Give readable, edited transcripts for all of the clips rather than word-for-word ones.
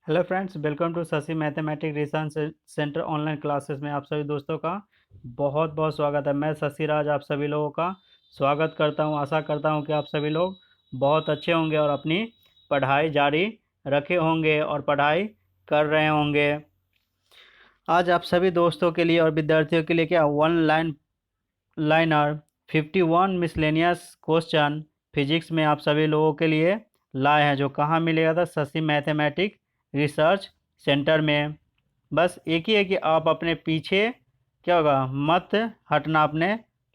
Hello friends, welcome to Shashi mathematics research centre online classes में आप सभी दोस्तों का बहुत बहुत स्वागत है। मैं शशि राज आप सभी लोगों का स्वागत करता हूं। आशा करता हूं कि आप सभी लोग बहुत अच्छे होंगे और अपनी पढ़ाई जारी रखे होंगे और पढ़ाई कर रहे होंगे। आज आप सभी दोस्तों के लिए और विद्यार्थियों के लिए क्या one liner 51 miscellaneous question physics में आप सभी लोगों के लिए लाए हैं, जो कहाँ मिलेगा था? शशि मैथमेटिक रिसर्च सेंटर में। बस एक ही है कि आप अपने पीछे क्या होगा, मत हटना अपने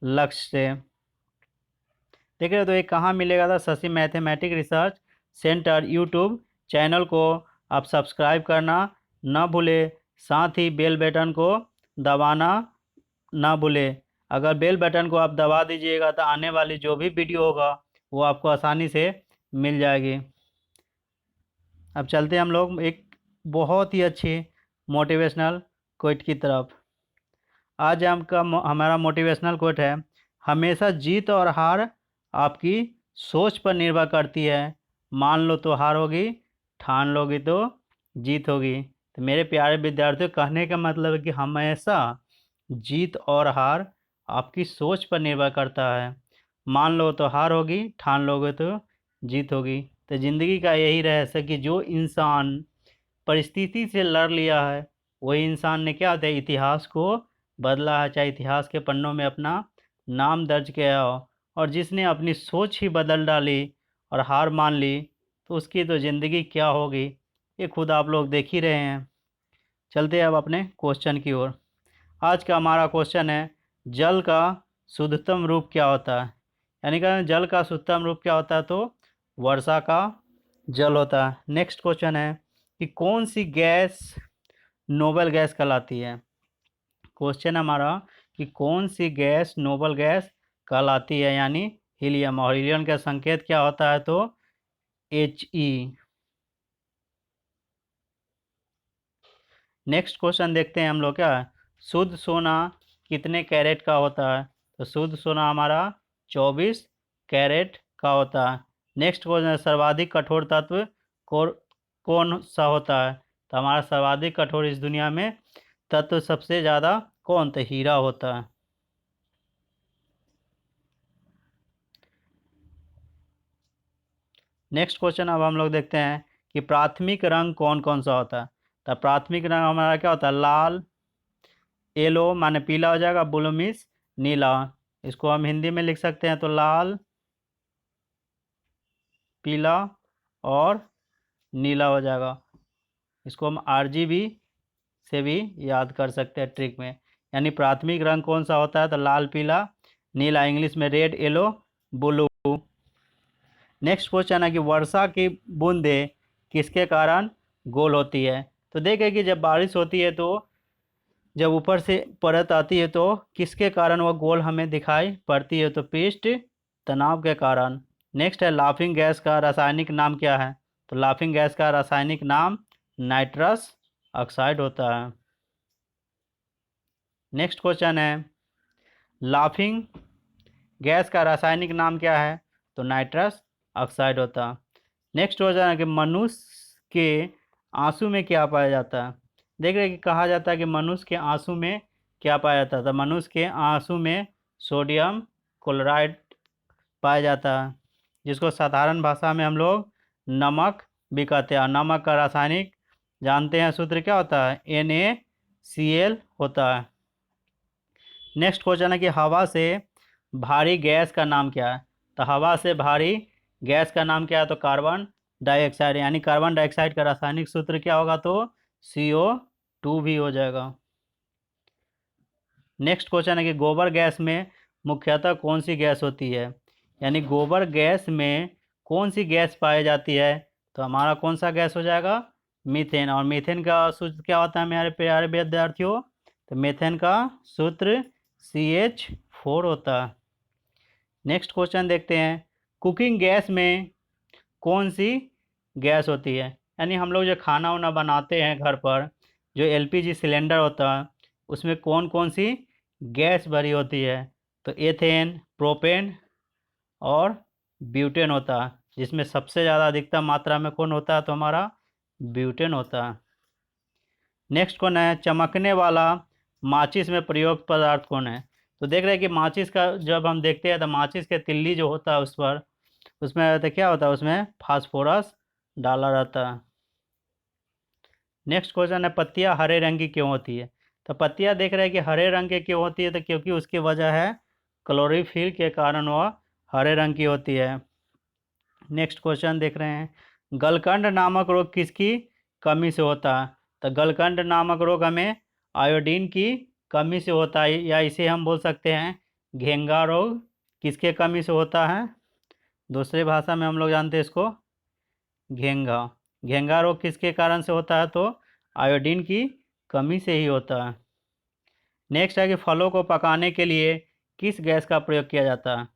लक्ष्य से। देख रहे हो तो ये कहाँ मिलेगा था? Shashi mathematic research centre YouTube channel को आप सब्सक्राइब करना ना भूले, साथ ही बेल बटन को दबाना ना भूले। अगर बेल बटन को आप दबा दीजिएगा तो आने वाली जो भी वीडियो होगा वो आपको आसानी से मिल जाएगी। अब चलते हैं हम लोग एक बहुत ही अच्छी मोटिवेशनल कोट की तरफ। आज हमारा मोटिवेशनल कोट है, हमेशा जीत और हार आपकी सोच पर निर्भर करती है। मान लो तो हार होगी, ठान लोगी तो जीत होगी। तो मेरे प्यारे विद्यार्थियों, कहने का मतलब है कि हमेशा जीत और हार आपकी सोच पर निर्भर करता है। मान लो तो हार होगी, ठान लोगे तो जीत होगी। तो ज़िंदगी का यही रहस्य कि जो इंसान परिस्थिति से लड़ लिया है वही इंसान ने क्या होता है, इतिहास को बदला है, चाहे इतिहास के पन्नों में अपना नाम दर्ज किया हो। और जिसने अपनी सोच ही बदल डाली और हार मान ली तो उसकी तो ज़िंदगी क्या होगी ये खुद आप लोग देख ही रहे हैं। चलते हैं अब अपने क्वेश्चन की ओर। आज का हमारा क्वेश्चन है, जल का शुद्धतम रूप क्या होता है? यानी कि जल का शुद्धतम रूप क्या होता है? तो वर्षा का जल होता है। नेक्स्ट क्वेश्चन है कि कौन सी गैस नोबल गैस कहलाती है? क्वेश्चन हमारा कि कौन सी गैस नोबल गैस कहलाती है, यानी हीलियम। और हीलियम का संकेत क्या होता है? तो He। नेक्स्ट क्वेश्चन देखते हैं हम लोग क्या है, शुद्ध सोना कितने कैरेट का होता है? तो शुद्ध सोना हमारा 24 कैरेट का होता है। नेक्स्ट क्वेश्चन है, सर्वाधिक कठोर तत्व कौन सा होता है? तो हमारा सर्वाधिक कठोर इस दुनिया में तत्व सबसे ज़्यादा कौन? तो हीरा होता है। नेक्स्ट क्वेश्चन अब हम लोग देखते हैं कि प्राथमिक रंग कौन कौन सा होता है? तो प्राथमिक रंग हमारा क्या होता है? लाल, येलो माने पीला हो जाएगा, ब्लू मीन्स नीला। इसको हम हिंदी में लिख सकते हैं तो लाल, पीला और नीला हो जाएगा। इसको हम RGB से भी याद कर सकते हैं ट्रिक में। यानी प्राथमिक रंग कौन सा होता है? तो लाल, पीला, नीला, इंग्लिश में red, yellow, blue. Next question है कि वर्षा की बूंदें किसके कारण गोल होती है? तो देखें कि जब बारिश होती है तो जब ऊपर से परत आती है तो किसके कारण वह गोल हमें दिखाई पड़ती है? तो पृष्ठ तनाव के कारण। नेक्स्ट है, लाफिंग गैस का रासायनिक नाम क्या है? तो लाफिंग गैस का रासायनिक नाम नाइट्रस ऑक्साइड होता है। नेक्स्ट क्वेश्चन है, लाफिंग गैस का रासायनिक नाम क्या है? तो नाइट्रस ऑक्साइड होता है। नेक्स्ट क्वेश्चन है कि मनुष्य के आंसू में क्या पाया जाता है? देख रहे हैं कि कहा जाता है कि मनुष्य के आंसू में क्या पाया जाता था? मनुष्य के आंसू में सोडियम क्लोराइड पाया जाता है, जिसको साधारण भाषा में हम लोग नमक भी कहते हैं। नमक का रासायनिक जानते हैं सूत्र क्या होता है? NaCl होता है। नेक्स्ट क्वेश्चन है कि हवा से भारी गैस का नाम क्या है? तो हवा से भारी गैस का नाम क्या है? तो कार्बन डाइऑक्साइड। यानी कार्बन डाइऑक्साइड का रासायनिक सूत्र क्या होगा? तो CO2 भी हो जाएगा। नेक्स्ट क्वेश्चन है कि गोबर गैस में मुख्यतः कौन सी गैस होती है? यानी गोबर गैस में कौन सी गैस पाई जाती है? तो हमारा कौन सा गैस हो जाएगा? मीथेन। और मीथेन का सूत्र क्या होता है मेरे प्यारे विद्यार्थियों? तो मीथेन का सूत्र CH4 होता है। नेक्स्ट क्वेश्चन देखते हैं, कुकिंग गैस में कौन सी गैस होती है? यानी हम लोग जो खाना वाना बनाते हैं घर पर, जो LPG सिलेंडर होता है उसमें कौन कौन सी गैस भरी होती है? तो एथेन, प्रोपेन और ब्यूटेन होता है, जिसमें सबसे ज़्यादा अधिकतम मात्रा में कौन होता है? तो हमारा ब्यूटेन होता है। नेक्स्ट कौन है, चमकने वाला माचिस में प्रयोग पदार्थ कौन है। तो देख रहे हैं कि माचिस का जब हम देखते हैं तो माचिस के तिल्ली जो होता है उस पर, उसमें रहता है, क्या होता है उसमें, फास्फोरस डाला रहता है। नेक्स्ट क्वेश्चन है, पत्तियां हरे रंग की क्यों होती है। तो पत्तियां देख रहे हैं कि हरे रंग की क्यों होती है, तो क्योंकि उसकी वजह है क्लोरोफिल के कारण वह हरे रंग की होती है। नेक्स्ट क्वेश्चन देख रहे हैं, गलकंड नामक रोग किसकी कमी से होता है। तो गलकंड नामक रोग हमें आयोडीन की कमी से होता है, या इसे हम बोल सकते हैं घेंगा रोग किसके कमी से होता है। दूसरे भाषा में हम लोग जानते हैं इसको घेंगा। घेंगा रोग किसके कारण से होता है, तो आयोडीन की कमी से ही होता है। नेक्स्ट है कि फलों को पकाने के लिए किस गैस का प्रयोग किया जाता है।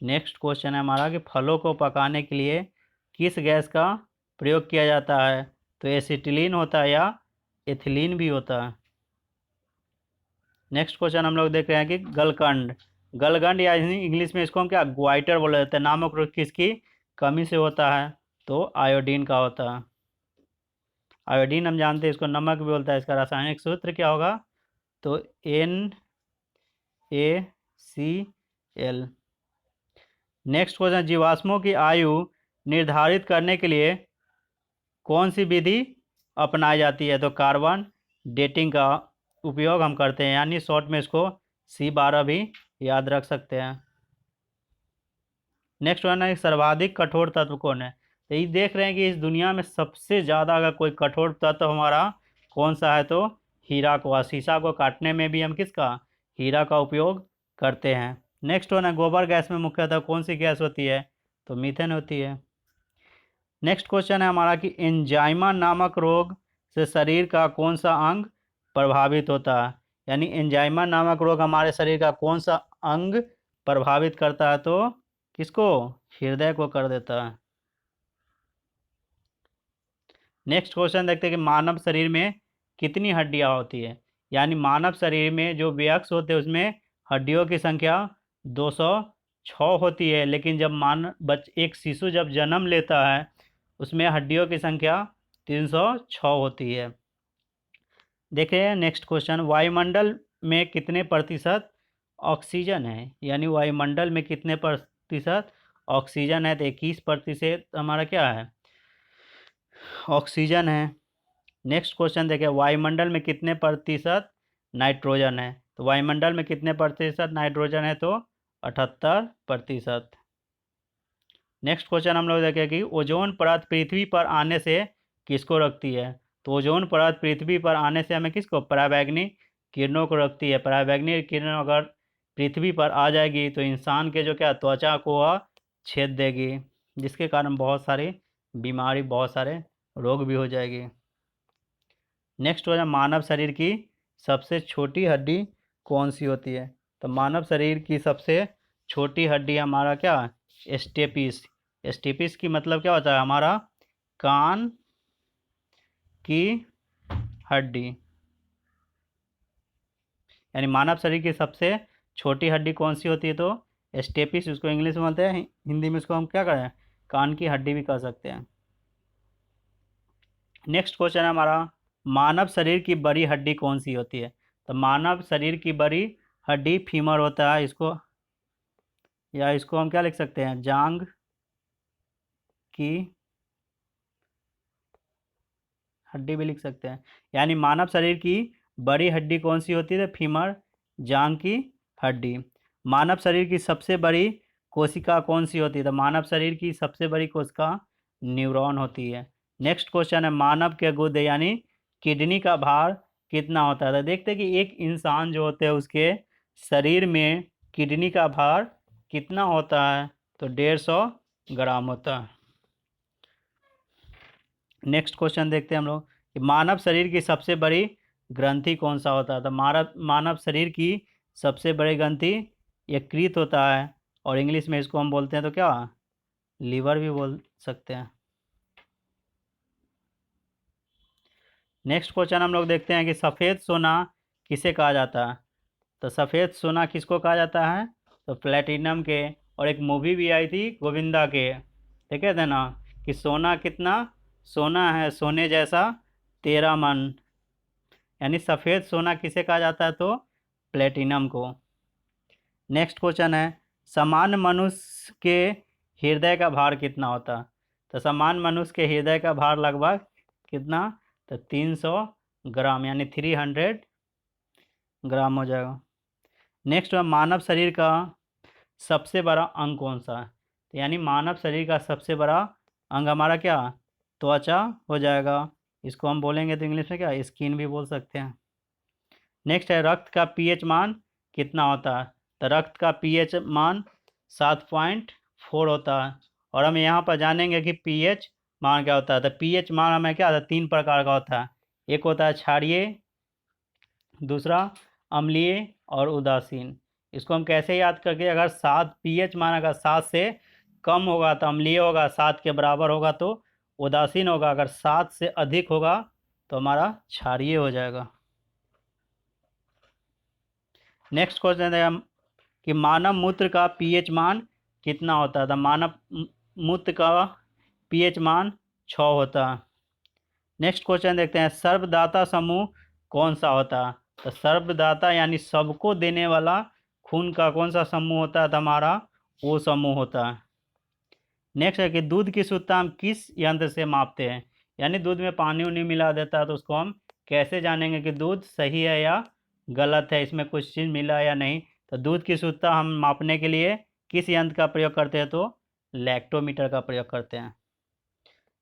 नेक्स्ट क्वेश्चन है हमारा कि फलों को पकाने के लिए किस गैस का प्रयोग किया जाता है। तो एसिटिलीन होता है या एथिलीन भी होता है। नेक्स्ट क्वेश्चन हम लोग देख रहे हैं कि गलकंड, गलगंड या इंग्लिश में इसको हम क्या ग्वाइटर बोले जाते हैं, नामक रोग किसकी कमी से होता है, तो आयोडीन का होता है। आयोडीन हम जानते हैं इसको नमक भी बोलता है, इसका रासायनिक सूत्र क्या होगा, तो NaCl। नेक्स्ट क्वेश्चन, जीवाश्मों की आयु निर्धारित करने के लिए कौन सी विधि अपनाई जाती है। तो कार्बन डेटिंग का उपयोग हम करते हैं, यानी शॉर्ट में इसको C12 भी याद रख सकते हैं। नेक्स्ट वन है, सर्वाधिक कठोर तत्व कौन है। तो ये देख रहे हैं कि इस दुनिया में सबसे ज़्यादा अगर कोई कठोर तत्व हमारा कौन सा है, तो हीरा को, शीशा को काटने में भी हम किसका, हीरा का उपयोग करते हैं। नेक्स्ट वन है, गोबर गैस में मुख्यतः कौन सी गैस होती है, तो मीथेन होती है। नेक्स्ट क्वेश्चन है हमारा कि एंजाइमा नामक रोग से शरीर का कौन सा अंग प्रभावित होता है। यानी एंजाइमा नामक रोग हमारे शरीर का कौन सा अंग प्रभावित करता है, तो किसको, हृदय को कर देता है। नेक्स्ट क्वेश्चन देखते हैं कि मानव शरीर में कितनी हड्डियां होती है। यानी मानव शरीर में जो व्यक्स होते हैं उसमें हड्डियों की संख्या 206 होती है, लेकिन जब एक शिशु जब जन्म लेता है उसमें हड्डियों की संख्या 306 होती है। देखिए नेक्स्ट क्वेश्चन, वायुमंडल में कितने प्रतिशत ऑक्सीजन है। यानी वायुमंडल में कितने प्रतिशत ऑक्सीजन है, तो 21% हमारा क्या है, ऑक्सीजन है। नेक्स्ट क्वेश्चन देखिए, वायुमंडल में कितने प्रतिशत नाइट्रोजन है। तो वायुमंडल में कितने प्रतिशत नाइट्रोजन है, तो 78%। नेक्स्ट क्वेश्चन हम लोग देखें कि ओजोन परत पृथ्वी पर आने से किसको रखती है। तो ओजोन परत पृथ्वी पर आने से हमें किसको, पराबैंगनी किरणों को रखती है। पराबैंगनी किरण अगर पृथ्वी पर आ जाएगी तो इंसान के जो क्या त्वचा को वह छेद देगी, जिसके कारण बहुत सारी बीमारी, बहुत सारे रोग भी हो जाएगी। नेक्स्ट हो जाए, मानव शरीर की सबसे छोटी हड्डी कौन सी होती है। तो मानव शरीर की सबसे छोटी हड्डी हमारा क्या, स्टेपिस। स्टेपिस की मतलब क्या होता है, हमारा कान की हड्डी। यानी मानव शरीर की सबसे छोटी हड्डी कौन सी होती है, तो स्टेपिस, उसको इंग्लिश में बोलते हैं, हिंदी में इसको हम क्या करें, कान की हड्डी भी कह सकते हैं। नेक्स्ट क्वेश्चन है हमारा, मानव शरीर की बड़ी हड्डी कौन सी होती है। तो मानव शरीर की बड़ी हड्डी फीमर होता है, इसको या इसको हम क्या लिख सकते हैं, जांग की हड्डी भी लिख सकते हैं। यानी मानव शरीर की बड़ी हड्डी कौन सी होती है, फीमर, जांग की हड्डी। मानव शरीर की सबसे बड़ी कोशिका कौन सी होती है। तो मानव शरीर की सबसे बड़ी कोशिका न्यूरॉन होती है। नेक्स्ट क्वेश्चन है, मानव के गुर्दे यानी किडनी का भार कितना होता है। तो देखते हैं कि एक इंसान जो होते हैं उसके शरीर में किडनी का भार कितना होता है, तो 150 ग्राम होता है। नेक्स्ट क्वेश्चन देखते हैं हम लोग कि मानव शरीर की सबसे बड़ी ग्रंथि कौन सा होता है। तो मानव शरीर की सबसे बड़ी ग्रंथि यकृत होता है, और इंग्लिश में इसको हम बोलते हैं तो क्या, लीवर भी बोल सकते हैं। नेक्स्ट क्वेश्चन हम लोग देखते हैं कि सफ़ेद सोना किसे कहा जाता है। तो सफ़ेद सोना किसको कहा जाता है, तो प्लेटिनम के। और एक मूवी भी आई थी गोविंदा के, ठीक है थे ना, कि सोना कितना सोना है सोने जैसा तेरा मन, यानी सफ़ेद सोना किसे कहा जाता है? तो प्लेटिनम को। नेक्स्ट क्वेश्चन है, सामान्य मनुष्य के हृदय का भार कितना होता है? तो सामान्य मनुष्य के हृदय का भार लगभग कितना? तो 300 ग्राम, यानी 300 ग्राम हो जाएगा। नेक्स्ट है, मानव शरीर का सबसे बड़ा अंग कौन सा है? तो यानी मानव शरीर का सबसे बड़ा अंग हमारा क्या? त्वचा हो जाएगा। इसको हम बोलेंगे तो इंग्लिश में क्या, स्किन भी बोल सकते हैं। नेक्स्ट है, रक्त का पीएच मान कितना होता है? तो रक्त का पीएच मान 7.4 होता है। और हम यहाँ पर जानेंगे कि पीएच मान क्या होता है। तो पीएच मान हमें क्या होता है? 3 प्रकार का होता है। एक होता है क्षारीय, दूसरा अम्लीय और उदासीन। इसको हम कैसे याद करके, अगर 7 पीएच मान अगर 7 से कम होगा तो अम्लीय होगा, 7 के बराबर होगा तो उदासीन होगा, अगर 7 से अधिक होगा तो हमारा क्षारीय हो जाएगा। नेक्स्ट क्वेश्चन है कि मानव मूत्र का पीएच मान कितना होता है? तो मानव मूत्र का पीएच मान 6 होता है। नेक्स्ट क्वेश्चन देखते हैं, सर्वदाता समूह कौन सा होता है? तो सर्वदाता यानी सबको देने वाला खून का कौन सा समूह होता है? तो हमारा ओ समूह होता है। नेक्स्ट है कि दूध की शुद्धता हम किस यंत्र से मापते हैं? यानी दूध में पानी उनी मिला देता है तो उसको हम कैसे जानेंगे कि दूध सही है या गलत है, इसमें कुछ चीज़ मिला है या नहीं? तो दूध की शुद्धता हम मापने के लिए किस यंत्र का प्रयोग करते हैं? तो लैक्टोमीटर का प्रयोग करते हैं।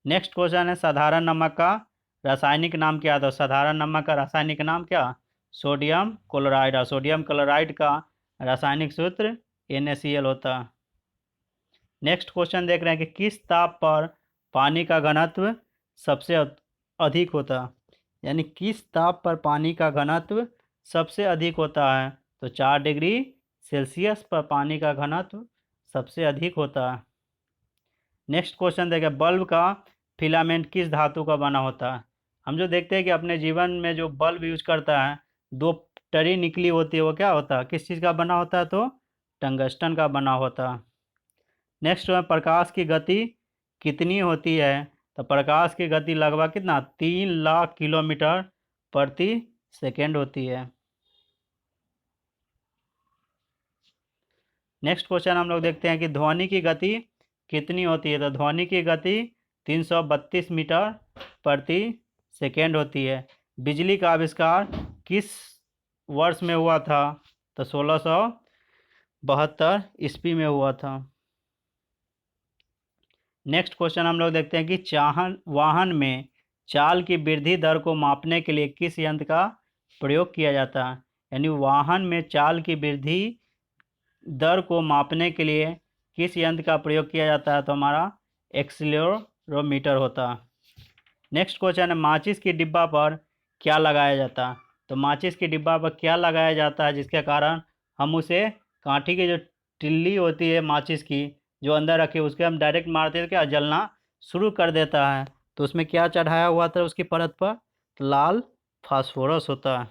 नेक्स्ट क्वेश्चन है, साधारण नमक का रासायनिक नाम क्या था? साधारण नमक का रासायनिक नाम क्या? Sodium chloride. और सोडियम क्लोराइड का रासायनिक सूत्र NaCl होता है। नेक्स्ट क्वेश्चन देख रहे हैं कि किस ताप पर पानी का घनत्व सबसे अधिक होता है? यानी किस ताप पर पानी का घनत्व सबसे अधिक होता है? तो 4 डिग्री सेल्सियस पर पानी का घनत्व सबसे अधिक होता है। नेक्स्ट क्वेश्चन देखें, बल्ब का फिलामेंट किस धातु का बना होता है? हम जो देखते हैं कि अपने जीवन में जो बल्ब यूज करता है, 2 टरी निकली होती है, वो क्या होता है, किस चीज़ का बना होता है? तो टंगस्टन का बना होता है। नेक्स्ट है, प्रकाश की गति कितनी होती है? तो प्रकाश की गति लगभग कितना? 3 लाख किलोमीटर प्रति सेकेंड होती है। नेक्स्ट क्वेश्चन हम लोग देखते हैं कि ध्वनि की गति कितनी होती है? तो ध्वनि की गति 332 मीटर प्रति सेकेंड होती है। बिजली का आविष्कार किस वर्ष में हुआ था? तो 1672 ईस्वी में हुआ था। नेक्स्ट क्वेश्चन हम लोग देखते हैं कि वाहन में चाल की वृद्धि दर को मापने के लिए किस यंत्र का प्रयोग किया जाता है? यानी वाहन में चाल की वृद्धि दर को मापने के लिए किस यंत्र का प्रयोग किया जाता है? तो हमारा एक्सीलरोमीटर होता है। नेक्स्ट क्वेश्चन है, माचिस की डिब्बा पर क्या लगाया जाता है? तो माचिस की डिब्बा पर क्या लगाया जाता है जिसके कारण हम उसे कांटी की जो तिल्ली होती है माचिस की जो अंदर रखी उसके हम डायरेक्ट मारते हैं, क्या जलना शुरू कर देता है? तो उसमें क्या चढ़ाया हुआ था उसकी परत पर? लाल फास्फोरस होता है।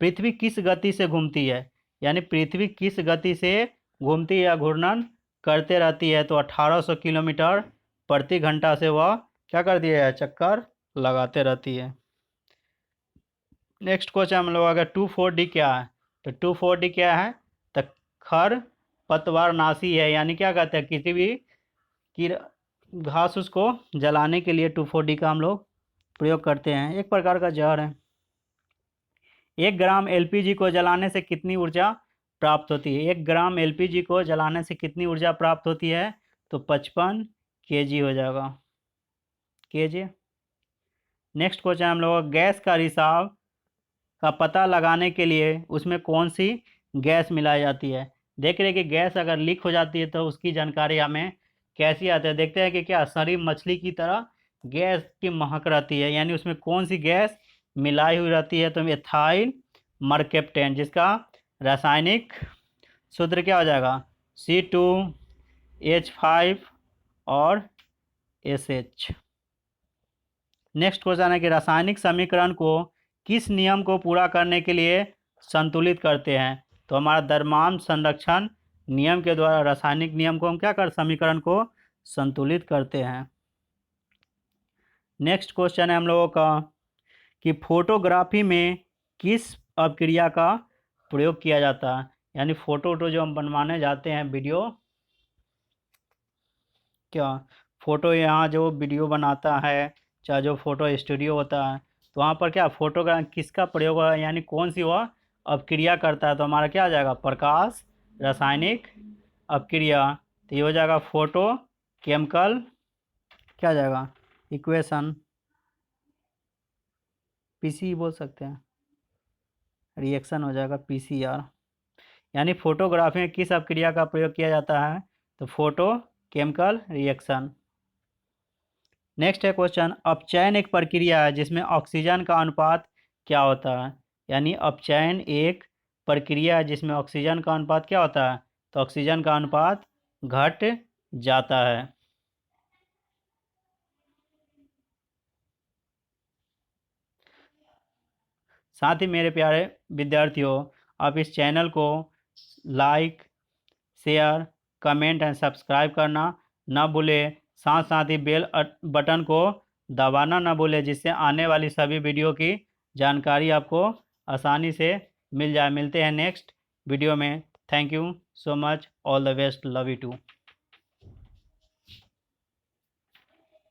पृथ्वी किस गति से घूमती है? यानी पृथ्वी किस गति से घूमती या घूर्णन करते रहती है? तो 1800 किलोमीटर प्रति घंटा से वह क्या कर दिया है? चक्कर लगाते रहती है। नेक्स्ट क्वेश्चन हम लोग, अगर 2,4-D क्या है? तो 2,4-D क्या है? तो खर पतवारनाशी है, यानी क्या कहते हैं, किसी भी की घास उसको जलाने के लिए 2,4-D का हम लोग प्रयोग करते हैं। एक प्रकार का जहर है। 1 ग्राम LPG को जलाने से कितनी ऊर्जा प्राप्त होती है? 1 ग्राम LPG को जलाने से कितनी ऊर्जा प्राप्त होती है? तो 55 kg हो जाएगा, kg। नेक्स्ट क्वेश्चन हम लोग, गैस का रिसाव का पता लगाने के लिए उसमें कौन सी गैस मिलाई जाती है? देख रहे हैं कि गैस अगर लीक हो जाती है तो उसकी जानकारी हमें कैसी आती है? देखते हैं कि क्या शरीर मछली की तरह गैस की महक रहती है, यानी उसमें कौन सी गैस मिलाई हुई रहती है? तो एथाइल मरकेप्टेन, जिसका रासायनिक सूत्र क्या हो जाएगा? C2H5 और SH। नेक्स्ट क्वेश्चन है कि रासायनिक समीकरण को किस नियम को पूरा करने के लिए संतुलित करते हैं? तो हमारा द्रव्यमान संरक्षण नियम के द्वारा रासायनिक नियम को हम क्या कर समीकरण को संतुलित करते हैं। नेक्स्ट क्वेश्चन है हम लोगों का कि फोटोग्राफी में किस अपक्रिया का प्रयोग किया जाता है। यानी फोटो जो हम बनवाने जाते हैं, वीडियो क्या, फोटो यहाँ जो वीडियो बनाता है, चाहे जो फोटो स्टूडियो होता है, तो वहाँ पर क्या फोटोग्राफ किसका प्रयोग है, यानी कौन सी वह अपक्रिया करता है। तो हमारा क्या आ जाएगा, प्रकाश रासायनिक अपक्रिया। तो ये हो जाएगा फोटो केमिकल, क्या आ जाएगा, इक्वेशन, पीसी बोल सकते हैं, रिएक्शन हो जाएगा पीसीआर। यानी फोटोग्राफी में किस अपक्रिया का प्रयोग किया जाता है, तो फोटो केमिकल रिएक्शन। नेक्स्ट है क्वेश्चन, अपचयन एक प्रक्रिया है जिसमें ऑक्सीजन का अनुपात क्या होता है। यानी अपचयन एक प्रक्रिया है जिसमें ऑक्सीजन का अनुपात क्या होता है, तो ऑक्सीजन का अनुपात घट जाता है। साथ ही मेरे प्यारे विद्यार्थियों, आप इस चैनल को like, share, comment and subscribe करना ना भूलें। साथ साथ ही बेल बटन को दबाना ना भूलें, जिससे आने वाली सभी वीडियो की जानकारी आपको आसानी से मिल जाए। मिलते हैं नेक्स्ट वीडियो में। Thank you so much, all the best, love you to.